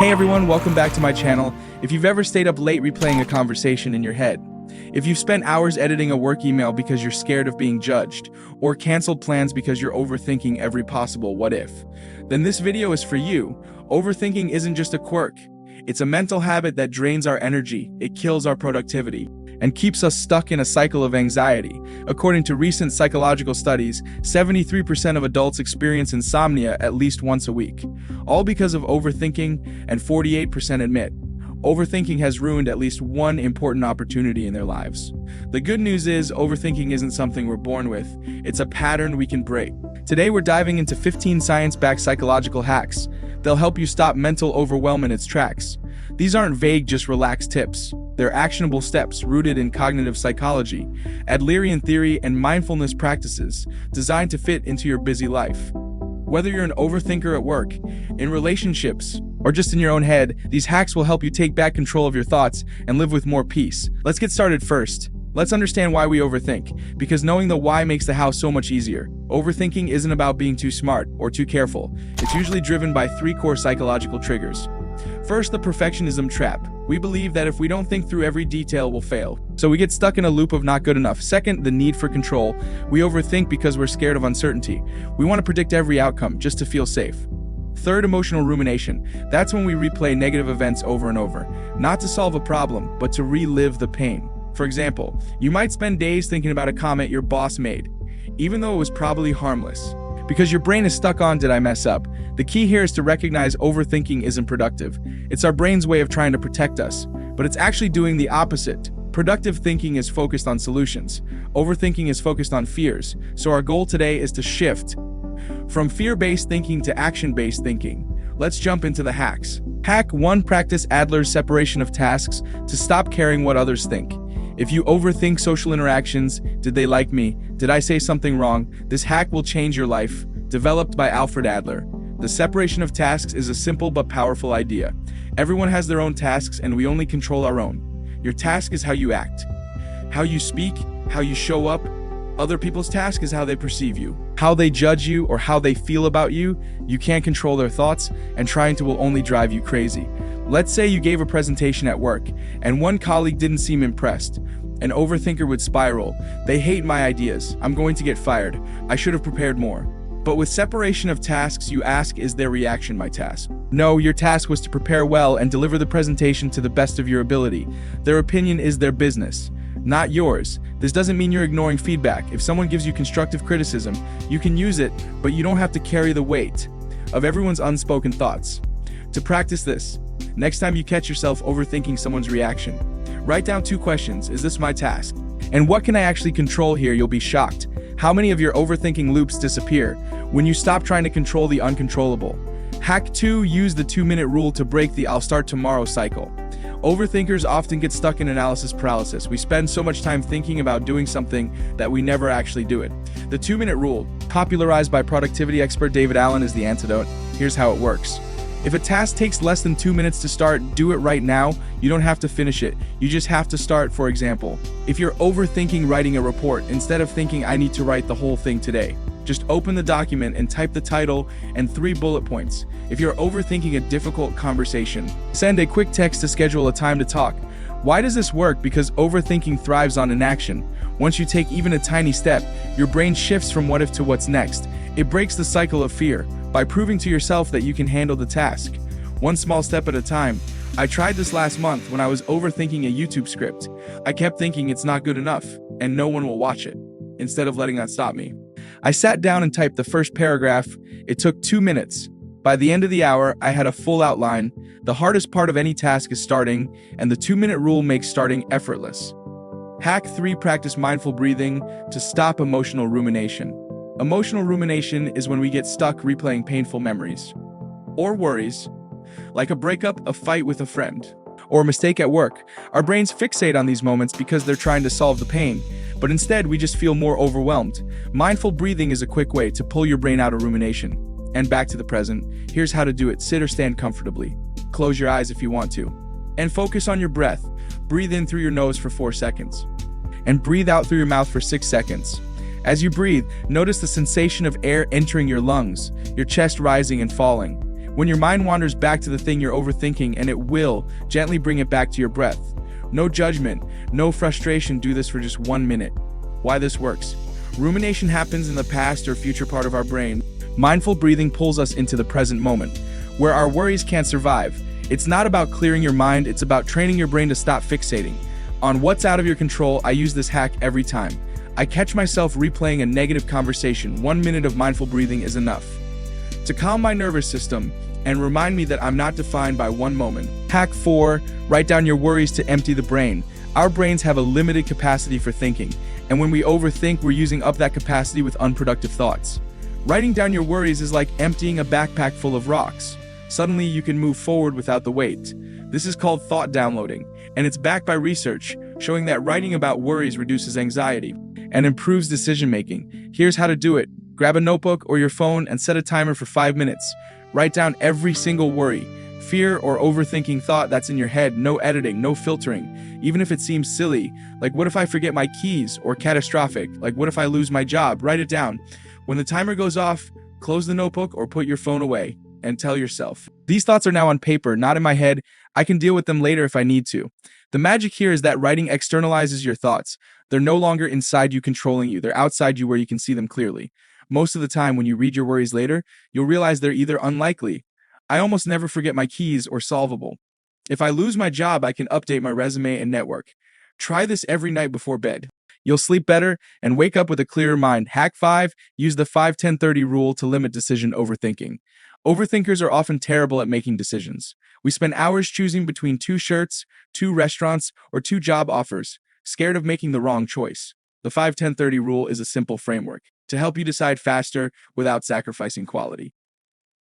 Hey everyone, welcome back to my channel. If you've ever stayed up late replaying a conversation in your head, if you've spent hours editing a work email because you're scared of being judged, or canceled plans because you're overthinking every possible what if, then this video is for you. Overthinking isn't just a quirk. It's a mental habit that drains our energy, it kills our productivity, and keeps us stuck in a cycle of anxiety. According to recent psychological studies, 73% of adults experience insomnia at least once a week, all because of overthinking, and 48% admit overthinking has ruined at least one important opportunity in their lives. The good news is, overthinking isn't something we're born with, it's a pattern we can break. Today we're diving into 15 science-backed psychological hacks. They'll help you stop mental overwhelm in its tracks. These aren't vague, just relaxed tips. They're actionable steps rooted in cognitive psychology, Adlerian theory, and mindfulness practices designed to fit into your busy life. Whether you're an overthinker at work, in relationships, or just in your own head, these hacks will help you take back control of your thoughts and live with more peace. Let's get started first. Let's understand why we overthink, because knowing the why makes the how so much easier. Overthinking isn't about being too smart or too careful. It's usually driven by three core psychological triggers. First, the perfectionism trap. We believe that if we don't think through every detail, we'll fail. So we get stuck in a loop of not good enough. Second, the need for control. We overthink because we're scared of uncertainty. We want to predict every outcome just to feel safe. Third, emotional rumination. That's when we replay negative events over and over, not to solve a problem, but to relive the pain. For example, you might spend days thinking about a comment your boss made, even though it was probably harmless, because your brain is stuck on, did I mess up? The key here is to recognize overthinking isn't productive. It's our brain's way of trying to protect us, but it's actually doing the opposite. Productive thinking is focused on solutions. Overthinking is focused on fears. So our goal today is to shift from fear-based thinking to action-based thinking. Let's jump into the hacks. Hack 1. Practice Adler's separation of tasks to stop caring what others think. If you overthink social interactions, did they like me? Did I say something wrong? This hack will change your life. Developed by Alfred Adler. The separation of tasks is a simple but powerful idea. Everyone has their own tasks and we only control our own. Your task is how you act, how you speak, how you show up. Other people's task is how they perceive you, how they judge you, or how they feel about you. You can't control their thoughts, and trying to will only drive you crazy. Let's say you gave a presentation at work, and one colleague didn't seem impressed. An overthinker would spiral. They hate my ideas. I'm going to get fired. I should have prepared more. But with separation of tasks, you ask, is their reaction my task? No, your task was to prepare well and deliver the presentation to the best of your ability. Their opinion is their business, not yours. This doesn't mean you're ignoring feedback. If someone gives you constructive criticism, you can use it, but you don't have to carry the weight of everyone's unspoken thoughts. To practice this, next time you catch yourself overthinking someone's reaction, write down 2 questions. Is this my task? And what can I actually control here? You'll be shocked how many of your overthinking loops disappear when you stop trying to control the uncontrollable. Hack 2. Use the 2-minute rule to break the I'll start tomorrow cycle. Overthinkers often get stuck in analysis paralysis. We spend so much time thinking about doing something that we never actually do it. The 2-minute rule, popularized by productivity expert David Allen, is the antidote. Here's how it works. If a task takes less than 2 minutes to start, do it right now. You don't have to finish it. You just have to start. For example, if you're overthinking writing a report, instead of thinking I need to write the whole thing today, just open the document and type the title and 3 bullet points. If you're overthinking a difficult conversation, send a quick text to schedule a time to talk. Why does this work? Because overthinking thrives on inaction. Once you take even a tiny step, your brain shifts from what if to what's next. It breaks the cycle of fear by proving to yourself that you can handle the task. One small step at a time. I tried this last month when I was overthinking a YouTube script. I kept thinking it's not good enough and no one will watch it. Instead of letting that stop me, I sat down and typed the first paragraph. It took 2 minutes. By the end of the hour, I had a full outline. The hardest part of any task is starting, and the 2-minute rule makes starting effortless. Hack 3. Practice mindful breathing to stop emotional rumination. Emotional rumination is when we get stuck replaying painful memories or worries, like a breakup, a fight with a friend, or a mistake at work. Our brains fixate on these moments because they're trying to solve the pain, but instead we just feel more overwhelmed. Mindful breathing is a quick way to pull your brain out of rumination and back to the present. Here's how to do it. Sit or stand comfortably. Close your eyes if you want to, and focus on your breath. Breathe in through your nose for 4 seconds, and breathe out through your mouth for 6 seconds. As you breathe, notice the sensation of air entering your lungs, your chest rising and falling. When your mind wanders back to the thing you're overthinking, and it will, gently bring it back to your breath. No judgment, no frustration, do this for just 1 minute. Why this works. Rumination happens in the past or future part of our brain. Mindful breathing pulls us into the present moment, where our worries can't survive. It's not about clearing your mind, it's about training your brain to stop fixating on what's out of your control. I use this hack every time I catch myself replaying a negative conversation. 1 minute of mindful breathing is enough to calm my nervous system and remind me that I'm not defined by one moment. Hack 4, write down your worries to empty the brain. Our brains have a limited capacity for thinking, and when we overthink, we're using up that capacity with unproductive thoughts. Writing down your worries is like emptying a backpack full of rocks. Suddenly, you can move forward without the weight. This is called thought downloading, and it's backed by research showing that writing about worries reduces anxiety and improves decision-making. Here's how to do it. Grab a notebook or your phone and set a timer for 5 minutes. Write down every single worry, fear, or overthinking thought that's in your head. No editing, no filtering. Even if it seems silly, like what if I forget my keys, or catastrophic, like what if I lose my job, write it down. When the timer goes off, close the notebook or put your phone away and tell yourself, these thoughts are now on paper, not in my head. I can deal with them later if I need to. The magic here is that writing externalizes your thoughts. They're no longer inside you controlling you. They're outside you where you can see them clearly. Most of the time, when you read your worries later, you'll realize they're either unlikely, I almost never forget my keys, or solvable. If I lose my job, I can update my resume and network. Try this every night before bed. You'll sleep better and wake up with a clearer mind. Hack 5, use the 5-10-30 rule to limit decision overthinking. Overthinkers are often terrible at making decisions. We spend hours choosing between 2 shirts, 2 restaurants, or 2 job offers, scared of making the wrong choice. The 5-10-30 rule is a simple framework to help you decide faster without sacrificing quality.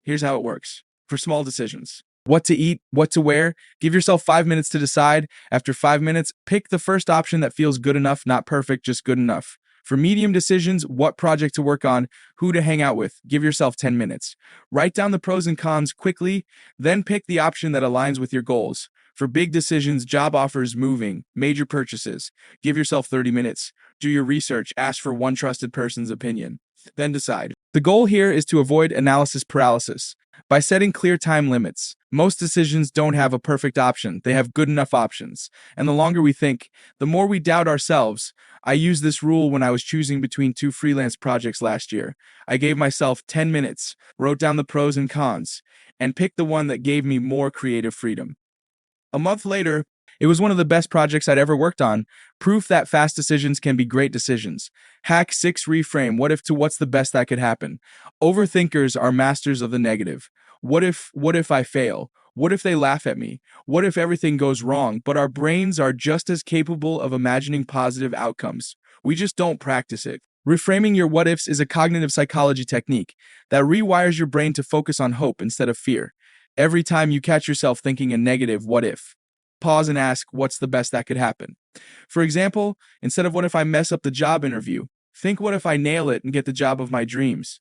Here's how it works. For small decisions, what to eat, what to wear, give yourself 5 minutes to decide. After 5 minutes, pick the first option that feels good enough, not perfect, just good enough. For medium decisions, what project to work on, who to hang out with, give yourself 10 minutes. Write down the pros and cons quickly, then pick the option that aligns with your goals. For big decisions, job offers, moving, major purchases, give yourself 30 minutes. Do your research, ask for one trusted person's opinion, then decide. The goal here is to avoid analysis paralysis. By setting clear time limits, most decisions don't have a perfect option, they have good enough options. And the longer we think, the more we doubt ourselves. I used this rule when I was choosing between 2 freelance projects last year. I gave myself 10 minutes, wrote down the pros and cons, and picked the one that gave me more creative freedom. A month later, it was one of the best projects I'd ever worked on. Proof that fast decisions can be great decisions. Hack 6, reframe. What if to what's the best that could happen? Overthinkers are masters of the negative. What if I fail? What if they laugh at me? What if everything goes wrong? But our brains are just as capable of imagining positive outcomes. We just don't practice it. Reframing your what ifs is a cognitive psychology technique that rewires your brain to focus on hope instead of fear. Every time you catch yourself thinking a negative what if, pause and ask, what's the best that could happen? For example, instead of what if I mess up the job interview, think what if I nail it and get the job of my dreams?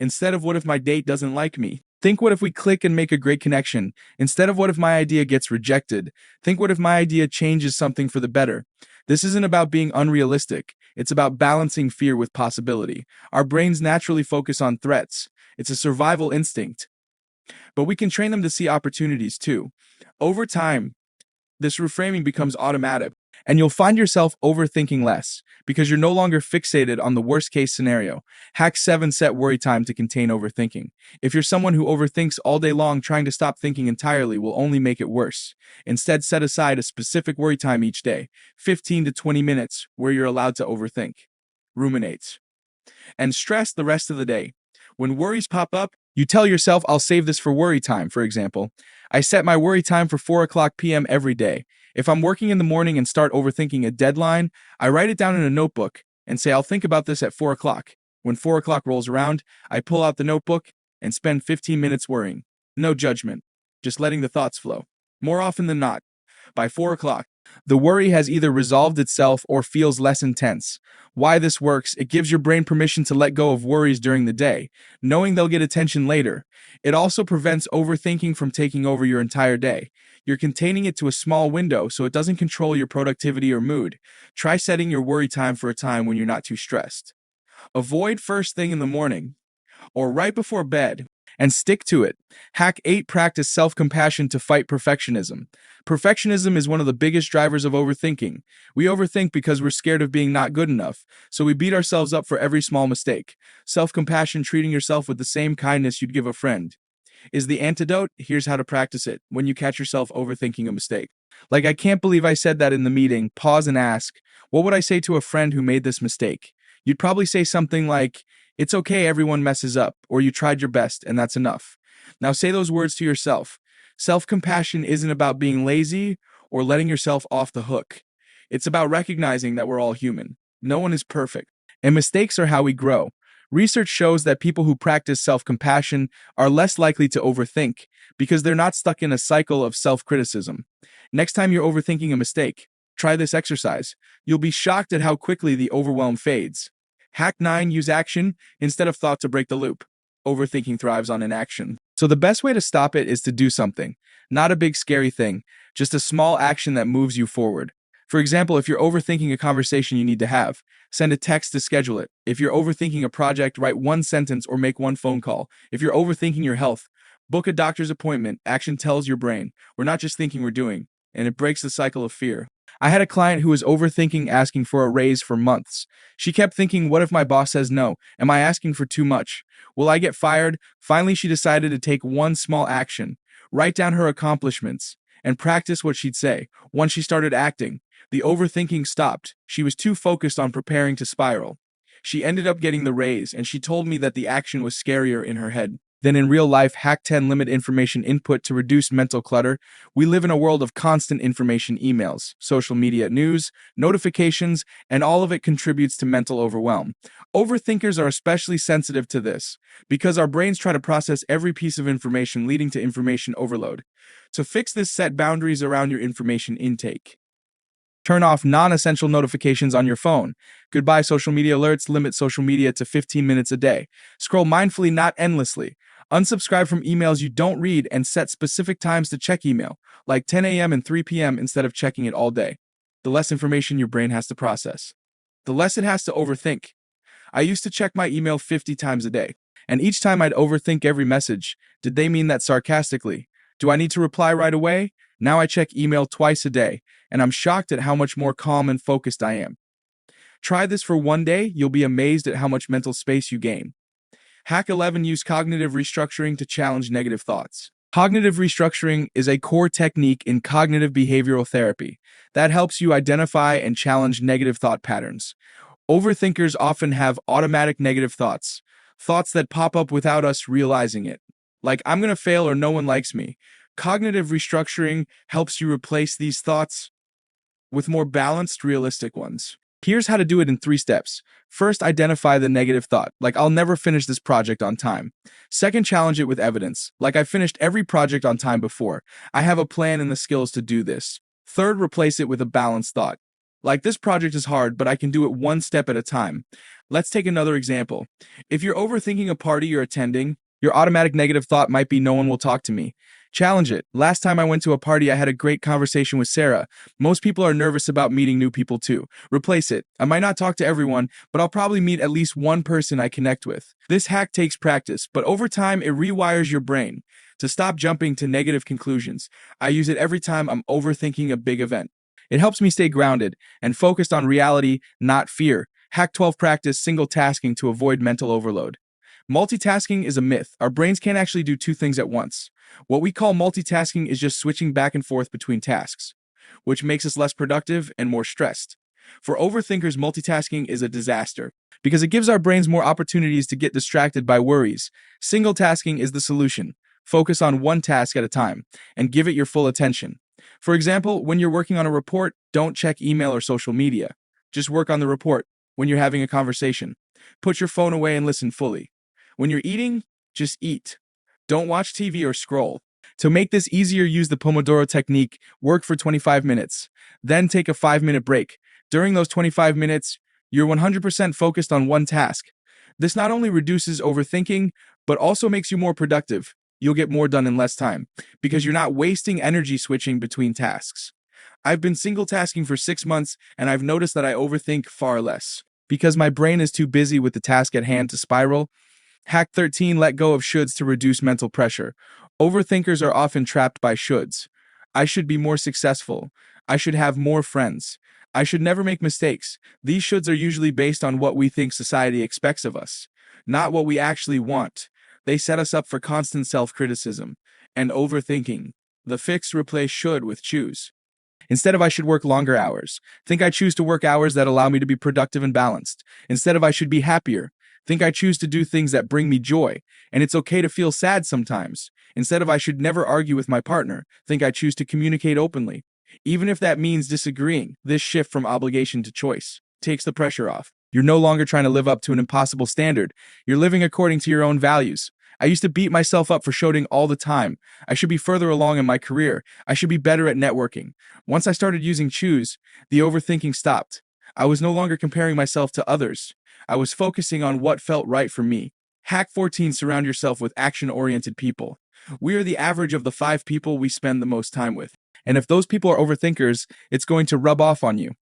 Instead of what if my date doesn't like me, think what if we click and make a great connection? Instead of what if my idea gets rejected, think what if my idea changes something for the better? This isn't about being unrealistic. It's about balancing fear with possibility. Our brains naturally focus on threats. It's a survival instinct. But we can train them to see opportunities too. Over time, this reframing becomes automatic, and you'll find yourself overthinking less because you're no longer fixated on the worst case scenario. Hack 7, set worry time to contain overthinking. If you're someone who overthinks all day long, trying to stop thinking entirely will only make it worse. Instead, set aside a specific worry time each day, 15 to 20 minutes, where you're allowed to overthink, ruminate, and stress the rest of the day. When worries pop up, you tell yourself, I'll save this for worry time. For example, I set my worry time for 4 p.m. every day. If I'm working in the morning and start overthinking a deadline, I write it down in a notebook and say, I'll think about this at 4 o'clock. When 4 o'clock rolls around, I pull out the notebook and spend 15 minutes worrying. No judgment, just letting the thoughts flow. More often than not, by 4 o'clock, the worry has either resolved itself or feels less intense. Why this works, it gives your brain permission to let go of worries during the day, knowing they'll get attention later. It also prevents overthinking from taking over your entire day. You're containing it to a small window so it doesn't control your productivity or mood. Try setting your worry time for a time when you're not too stressed. Avoid first thing in the morning or right before bed, and stick to it. Hack 8. Practice self-compassion to fight perfectionism. Perfectionism is one of the biggest drivers of overthinking. We overthink because we're scared of being not good enough, so we beat ourselves up for every small mistake. Self-compassion, treating yourself with the same kindness you'd give a friend, is the antidote. Here's how to practice it when you catch yourself overthinking a mistake. Like, I can't believe I said that in the meeting. Pause and ask, what would I say to a friend who made this mistake? You'd probably say something like, it's okay, everyone messes up, or you tried your best, and that's enough. Now say those words to yourself. Self-compassion isn't about being lazy or letting yourself off the hook. It's about recognizing that we're all human. No one is perfect, and mistakes are how we grow. Research shows that people who practice self-compassion are less likely to overthink because they're not stuck in a cycle of self-criticism. Next time you're overthinking a mistake, try this exercise. You'll be shocked at how quickly the overwhelm fades. Hack 9. Use action instead of thought to break the loop. Overthinking thrives on inaction. So the best way to stop it is to do something. Not a big scary thing, just a small action that moves you forward. For example, if you're overthinking a conversation you need to have, send a text to schedule it. If you're overthinking a project, write one sentence or make one phone call. If you're overthinking your health, book a doctor's appointment. Action tells your brain, we're not just thinking, we're doing, and it breaks the cycle of fear. I had a client who was overthinking asking for a raise for months. She kept thinking, what if my boss says no? Am I asking for too much? Will I get fired? Finally, she decided to take one small action, write down her accomplishments, and practice what she'd say. Once she started acting, the overthinking stopped. She was too focused on preparing to spiral. She ended up getting the raise, and she told me that the action was scarier in her head than in real life. Hack 10. Limit information input to reduce mental clutter. We live in a world of constant information, emails, social media, news, notifications, and all of it contributes to mental overwhelm. Overthinkers are especially sensitive to this because our brains try to process every piece of information, leading to information overload. To fix this, set boundaries around your information intake. Turn off non-essential notifications on your phone. Goodbye social media alerts. Limit social media to 15 minutes a day. Scroll mindfully, not endlessly. Unsubscribe from emails you don't read and set specific times to check email, like 10 a.m. and 3 p.m. instead of checking it all day. The less information your brain has to process, the less it has to overthink. I used to check my email 50 times a day, and each time I'd overthink every message. Did they mean that sarcastically? Do I need to reply right away? Now I check email twice a day, and I'm shocked at how much more calm and focused I am. Try this for one day. You'll be amazed at how much mental space you gain. Hack 11. Use cognitive restructuring to challenge negative thoughts. Cognitive restructuring is a core technique in cognitive behavioral therapy that helps you identify and challenge negative thought patterns. Overthinkers often have automatic negative thoughts, thoughts that pop up without us realizing it, like I'm gonna fail or no one likes me. Cognitive restructuring helps you replace these thoughts with more balanced, realistic ones. Here's how to do it in 3 steps. First, identify the negative thought, like I'll never finish this project on time. Second, challenge it with evidence, like I finished every project on time before. I have a plan and the skills to do this. Third, replace it with a balanced thought, like this project is hard, but I can do it one step at a time. Let's take another example. If you're overthinking a party you're attending, your automatic negative thought might be no one will talk to me. Challenge it. Last time I went to a party, I had a great conversation with Sarah. Most people are nervous about meeting new people too. Replace it. I might not talk to everyone, but I'll probably meet at least one person I connect with. This hack takes practice, but over time it rewires your brain to stop jumping to negative conclusions. I use it every time I'm overthinking a big event. It helps me stay grounded and focused on reality, not fear. Hack 12. Practice single tasking to avoid mental overload. Multitasking is a myth. Our brains can't actually do 2 things at once. What we call multitasking is just switching back and forth between tasks, which makes us less productive and more stressed. For overthinkers, multitasking is a disaster because it gives our brains more opportunities to get distracted by worries. Single tasking is the solution. Focus on one task at a time and give it your full attention. For example, when you're working on a report, don't check email or social media. Just work on the report. When you're having a conversation, put your phone away and listen fully. When you're eating, just eat. Don't watch TV or scroll. To make this easier, use the Pomodoro technique. Work for 25 minutes. Then take a 5-minute break. During those 25 minutes, you're 100% focused on one task. This not only reduces overthinking, but also makes you more productive. You'll get more done in less time because you're not wasting energy switching between tasks. I've been single tasking for 6 months, and I've noticed that I overthink far less because my brain is too busy with the task at hand to spiral. Hack 13, let go of shoulds to reduce mental pressure. Overthinkers are often trapped by shoulds. I should be more successful. I should have more friends. I should never make mistakes. These shoulds are usually based on what we think society expects of us, not what we actually want. They set us up for constant self-criticism and overthinking. The fix: replace should with choose. Instead of I should work longer hours, think I choose to work hours that allow me to be productive and balanced. Instead of I should be happier, think I choose to do things that bring me joy, and it's okay to feel sad sometimes. Instead of I should never argue with my partner, think I choose to communicate openly. Even if that means disagreeing, this shift from obligation to choice takes the pressure off. You're no longer trying to live up to an impossible standard. You're living according to your own values. I used to beat myself up for shoulding all the time. I should be further along in my career. I should be better at networking. Once I started using choose, the overthinking stopped. I was no longer comparing myself to others. I was focusing on what felt right for me. Hack 14, surround yourself with action-oriented people. We are the average of the 5 people we spend the most time with. And if those people are overthinkers, it's going to rub off on you.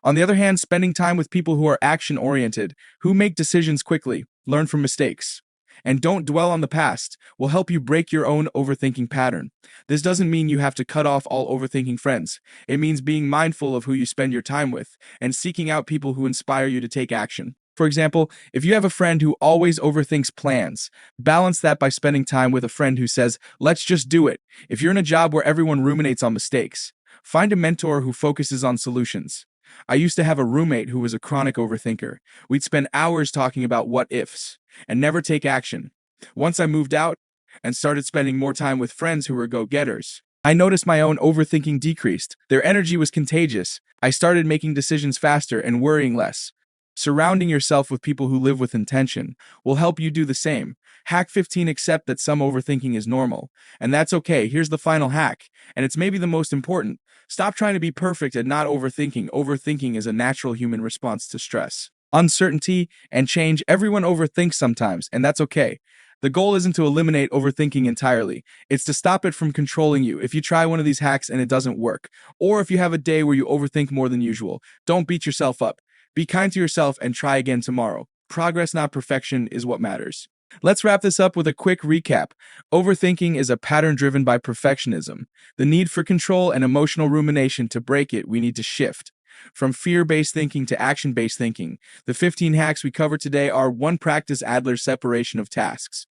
On the other hand, spending time with people who are action-oriented, who make decisions quickly, learn from mistakes, and don't dwell on the past, will help you break your own overthinking pattern. This doesn't mean you have to cut off all overthinking friends. It means being mindful of who you spend your time with and seeking out people who inspire you to take action. For example, if you have a friend who always overthinks plans, balance that by spending time with a friend who says, let's just do it. If you're in a job where everyone ruminates on mistakes, find a mentor who focuses on solutions. I used to have a roommate who was a chronic overthinker. We'd spend hours talking about what ifs and never take action. Once I moved out and started spending more time with friends who were go-getters, I noticed my own overthinking decreased. Their energy was contagious. I started making decisions faster and worrying less. Surrounding yourself with people who live with intention will help you do the same. Hack 15, accept that some overthinking is normal. And that's okay. Here's the final hack, and it's maybe the most important. Stop trying to be perfect and not overthinking. Overthinking is a natural human response to stress, uncertainty, and change. Everyone overthinks sometimes, and that's okay. The goal isn't to eliminate overthinking entirely. It's to stop it from controlling you. If you try one of these hacks and it doesn't work, or if you have a day where you overthink more than usual, don't beat yourself up. Be kind to yourself and try again tomorrow. Progress, not perfection, is what matters. Let's wrap this up with a quick recap. Overthinking is a pattern driven by perfectionism. The need for control and emotional rumination. To break it, we need to shift from fear-based thinking to action-based thinking. The 15 hacks we covered today are: 1. Practice Adler's separation of tasks.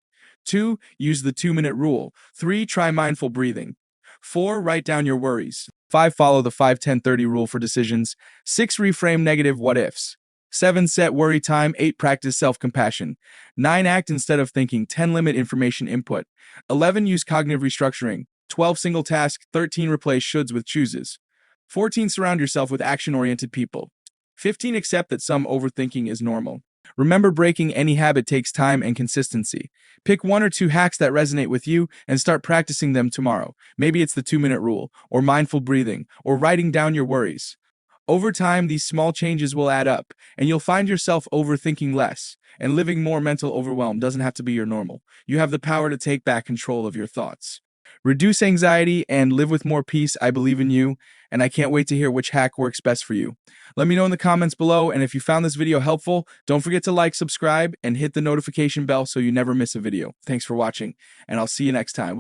2. Use the 2-minute rule. 3. Try mindful breathing. 4. Write down your worries. 5. Follow the 5-10-30 rule for decisions. 6. Reframe negative what-ifs. 7. Set worry time. 8. Practice self-compassion. 9. Act instead of thinking. 10. Limit information input. 11. Use cognitive restructuring. 12. Single task. 13. Replace shoulds with chooses. 14. Surround yourself with action-oriented people. 15. Accept that some overthinking is normal. Remember, breaking any habit takes time and consistency. Pick 1 or 2 hacks that resonate with you and start practicing them tomorrow. Maybe it's the 2-minute rule, or mindful breathing, or writing down your worries. Over time, these small changes will add up, and you'll find yourself overthinking less. And living more. Mental overwhelm doesn't have to be your normal. You have the power to take back control of your thoughts. Reduce anxiety and live with more peace. I believe in you, and I can't wait to hear which hack works best for you. Let me know in the comments below, and if you found this video helpful, don't forget to like, subscribe, and hit the notification bell so you never miss a video. Thanks for watching, and I'll see you next time.